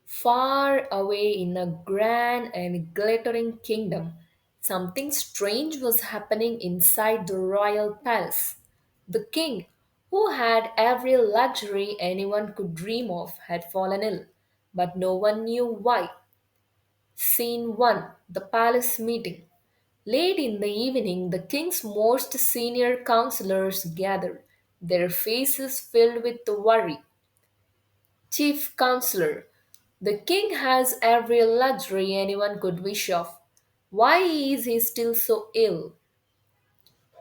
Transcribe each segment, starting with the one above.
Far away in a grand and glittering kingdom, something strange was happening inside the royal palace. The king, who had every luxury anyone could dream of, had fallen ill, but no one knew why. Scene 1, the palace meeting. Late in the evening, the king's most senior counselors gathered, their faces filled with worry. Chief Counselor, the king has every luxury anyone could wish of. Why is he still so ill?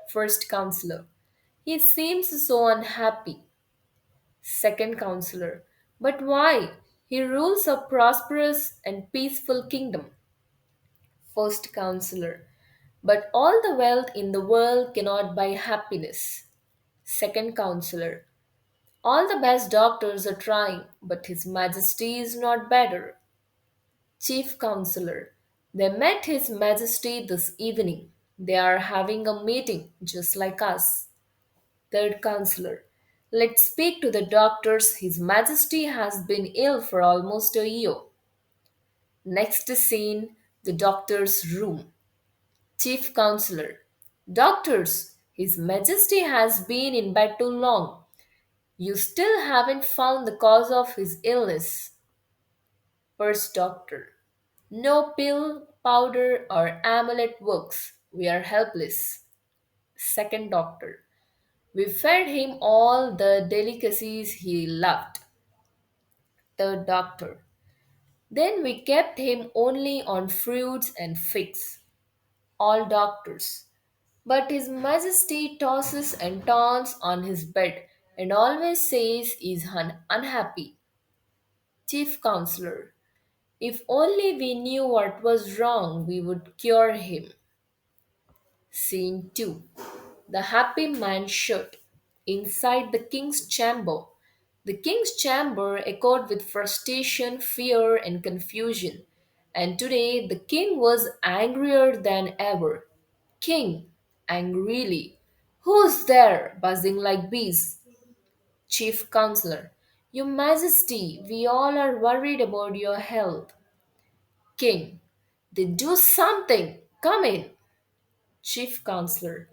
First Counselor, he seems so unhappy. Second Counselor, but why? He rules a prosperous and peaceful kingdom. First Counselor, but all the wealth in the world cannot buy happiness. Second Counselor, all the best doctors are trying, but His Majesty is not better. Chief Counselor, they met His Majesty this evening. They are having a meeting just like us. Third Counselor, let's speak to the doctors. His Majesty has been ill for almost a year. Next scene, the doctor's room. Chief Counselor, doctors, His Majesty has been in bed too long. You still haven't found the cause of his illness. First Doctor, no pill, powder, or amulet works. We are helpless. Second Doctor, we fed him all the delicacies he loved. Third Doctor, then we kept him only on fruits and figs. All doctors. But His Majesty tosses and turns on his bed and always says he's unhappy. Chief Counselor, if only we knew what was wrong, we would cure him. Scene 2, the happy man shut. Inside the king's chamber. The king's chamber echoed with frustration, fear, and confusion. And today the king was angrier than ever. King, angrily, who's there, buzzing like bees? Chief Counselor, Your Majesty, we all are worried about your health. King, then do something. Come in. Chief Counselor,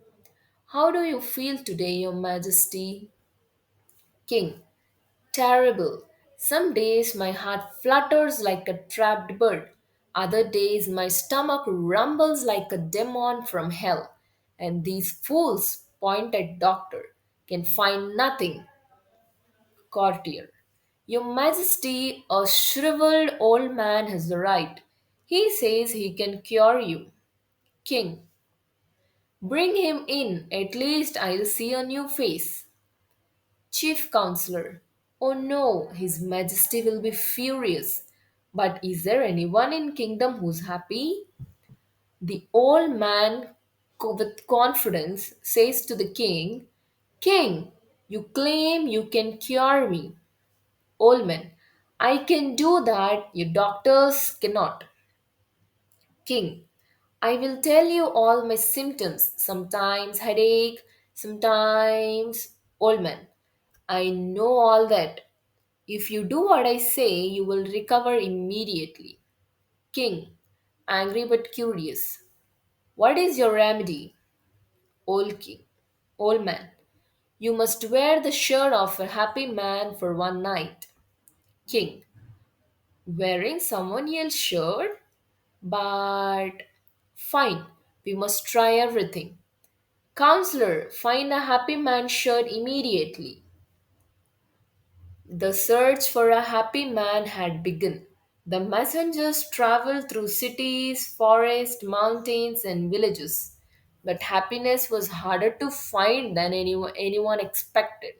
how do you feel today, Your Majesty? King, terrible. Some days my heart flutters like a trapped bird. Other days my stomach rumbles like a demon from hell. And these fools, pointed doctor, can find nothing. Courtier, Your Majesty, a shriveled old man has the right. He says he can cure you. King, bring him in, at least I'll see a new face. Chief Counselor, oh no, His Majesty will be furious. But is there anyone in kingdom who's happy? The old man, with confidence, says to the king, King, you claim you can cure me. Old man, I can do that, you doctors cannot. King, I will tell you all my symptoms. Sometimes headache, sometimes old man. I know all that. If you do what I say, you will recover immediately. King, angry but curious. What is your remedy? Old king, old man. You must wear the shirt of a happy man for one night. King, wearing someone else's shirt? But fine, we must try everything. Counselor, find a happy man shirt immediately. The search for a happy man had begun. The messengers traveled through cities, forests, mountains, and villages. But happiness was harder to find than anyone expected.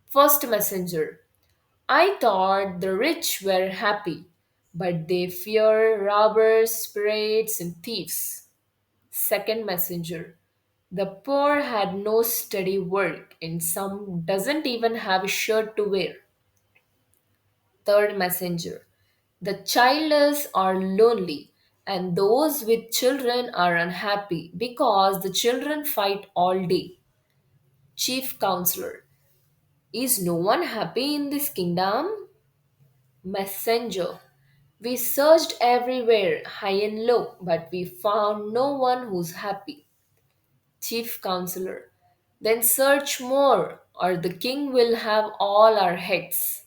First messenger, I thought the rich were happy, but they fear robbers, spirits, and thieves. Second messenger, the poor had no steady work, and some doesn't even have a shirt to wear. Third messenger, the childless are lonely, and those with children are unhappy because the children fight all day. Chief counselor, is no one happy in this kingdom? Messenger, We searched everywhere, high and low, but we found no one who's happy. Chief Counselor. Then search more, or the king will have all our heads.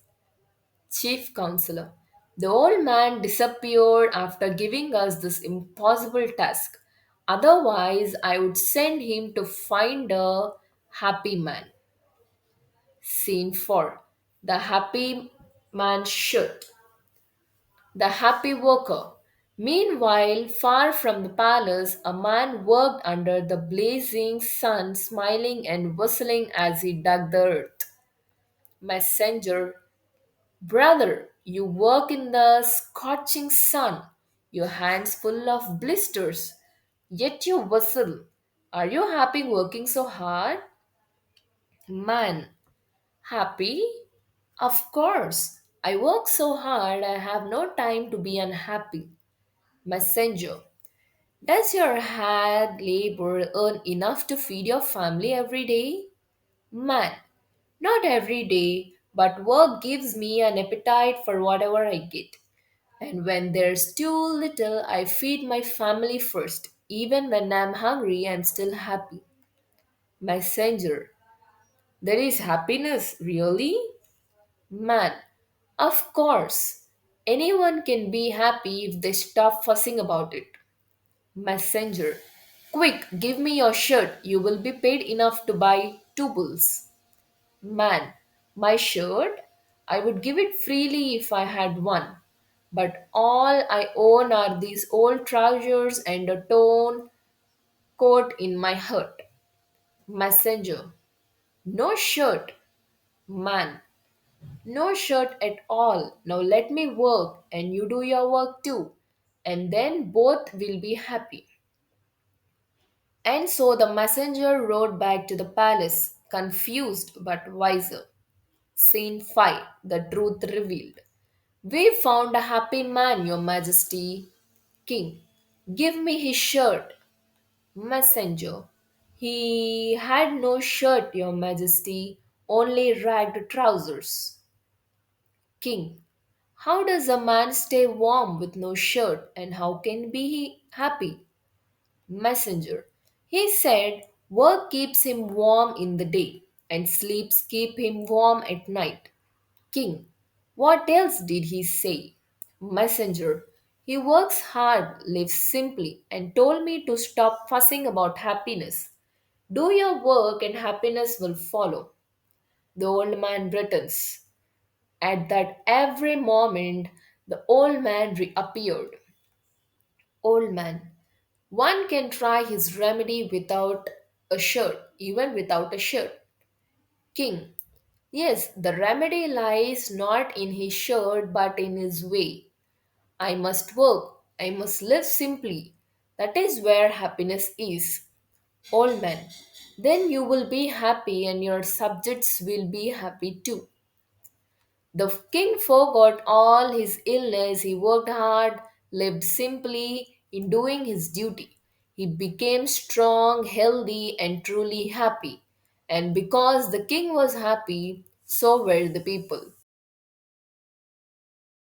Chief Counselor. The old man disappeared after giving us this impossible task. Otherwise, I would send him to find a happy man. Scene 4. The happy man should. The happy worker. Meanwhile, far from the palace, a man worked under the blazing sun, smiling and whistling as he dug the earth. Messenger. Brother, you work in the scorching sun, your hands full of blisters, yet you whistle. Are you happy working so hard? Man, happy? Of course. I work so hard I have no time to be unhappy. Messenger. Does your hard labor earn enough to feed your family every day? Man. Not every day, but work gives me an appetite for whatever I get. And when there's too little, I feed my family first. Even when I'm hungry, I'm still happy. Messenger. There is happiness, really? Man. Of course. Anyone can be happy if they stop fussing about it. Messenger. Quick, give me your shirt. You will be paid enough to buy two bulls. Man. My shirt? I would give it freely if I had one. But all I own are these old trousers and a torn coat in my hut. Messenger. No shirt. Man. No shirt at all. Now let me work and you do your work too. And then both will be happy. And so the messenger rode back to the palace, confused but wiser. Scene 5. The truth revealed. We found a happy man, your majesty. King. Give me his shirt. Messenger. He had no shirt, your majesty, only ragged trousers. King. How does a man stay warm with no shirt and how can be he happy? Messenger. He said work keeps him warm in the day and sleeps keep him warm at night. King. What else did he say? Messenger. He works hard, lives simply, and told me to stop fussing about happiness. Do your work and happiness will follow. The old man returns. At that every moment, the old man reappeared. Old man. One can try his remedy without a shirt, even without a shirt. King. Yes, the remedy lies not in his shirt but in his way. I must work, I must live simply. That is where happiness is. Old man. Then you will be happy and your subjects will be happy too. The king forgot all his illness. He worked hard, lived simply in doing his duty. He became strong, healthy, and truly happy. And because the king was happy, so were the people.